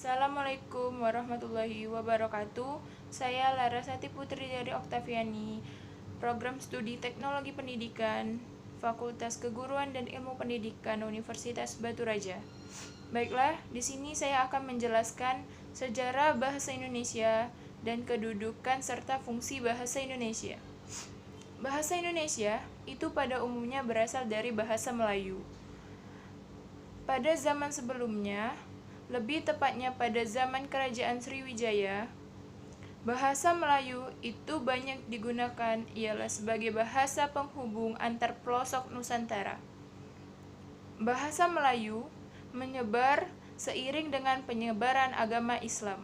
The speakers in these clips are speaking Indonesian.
Assalamualaikum warahmatullahi wabarakatuh. Saya Larasati Putri dari Oktaviani, Program Studi Teknologi Pendidikan, Fakultas Keguruan dan Ilmu Pendidikan Universitas Batu Raja. Baiklah, di sini saya akan menjelaskan sejarah bahasa Indonesia dan kedudukan serta fungsi bahasa Indonesia. Bahasa Indonesia itu pada umumnya berasal dari bahasa Melayu. Pada zaman sebelumnya, lebih tepatnya pada zaman Kerajaan Sriwijaya, bahasa Melayu itu banyak digunakan ialah sebagai bahasa penghubung antar pelosok Nusantara. Bahasa Melayu menyebar seiring dengan penyebaran agama Islam.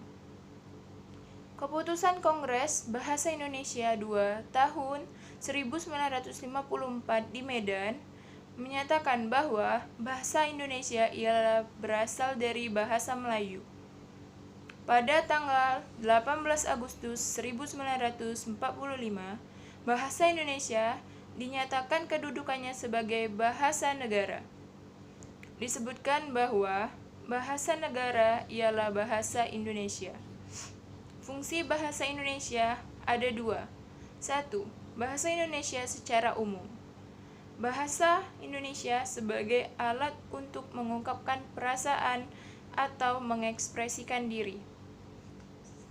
Keputusan Kongres Bahasa Indonesia II tahun 1954 di Medan menyatakan bahwa bahasa Indonesia ialah berasal dari bahasa Melayu. Pada tanggal 18 Agustus 1945, bahasa Indonesia dinyatakan kedudukannya sebagai bahasa negara. Disebutkan bahwa bahasa negara ialah bahasa Indonesia. Fungsi bahasa Indonesia ada dua. 1. Bahasa Indonesia secara umum. Bahasa Indonesia sebagai alat untuk mengungkapkan perasaan atau mengekspresikan diri.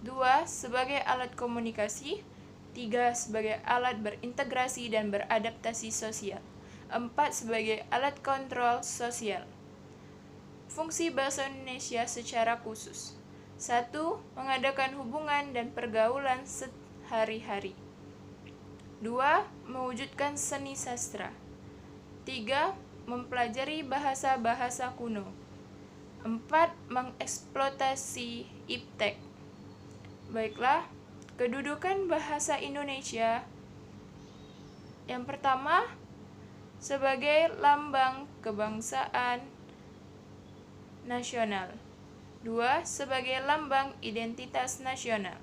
2. Sebagai alat komunikasi. 3. Sebagai alat berintegrasi dan beradaptasi sosial. 4. Sebagai alat kontrol sosial. Fungsi bahasa Indonesia secara khusus. 1. Mengadakan hubungan dan pergaulan sehari-hari. 2. Mewujudkan seni sastra. 3. Mempelajari bahasa-bahasa kuno. 4. Mengeksploitasi iptek. Baiklah, kedudukan bahasa Indonesia. Yang pertama, sebagai lambang kebangsaan nasional. 2. Sebagai lambang identitas nasional.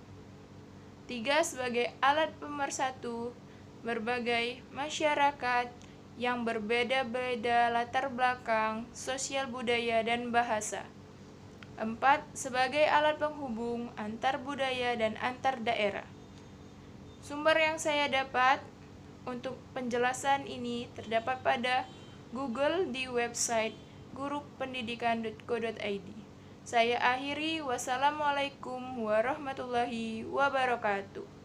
3. Sebagai alat pemersatu berbagai masyarakat yang berbeda-beda latar belakang, sosial budaya, dan bahasa. 4. Sebagai alat penghubung antar budaya dan antar daerah. Sumber yang saya dapat untuk penjelasan ini terdapat pada Google di website gurupendidikan.co.id. Saya akhiri, wassalamualaikum warahmatullahi wabarakatuh.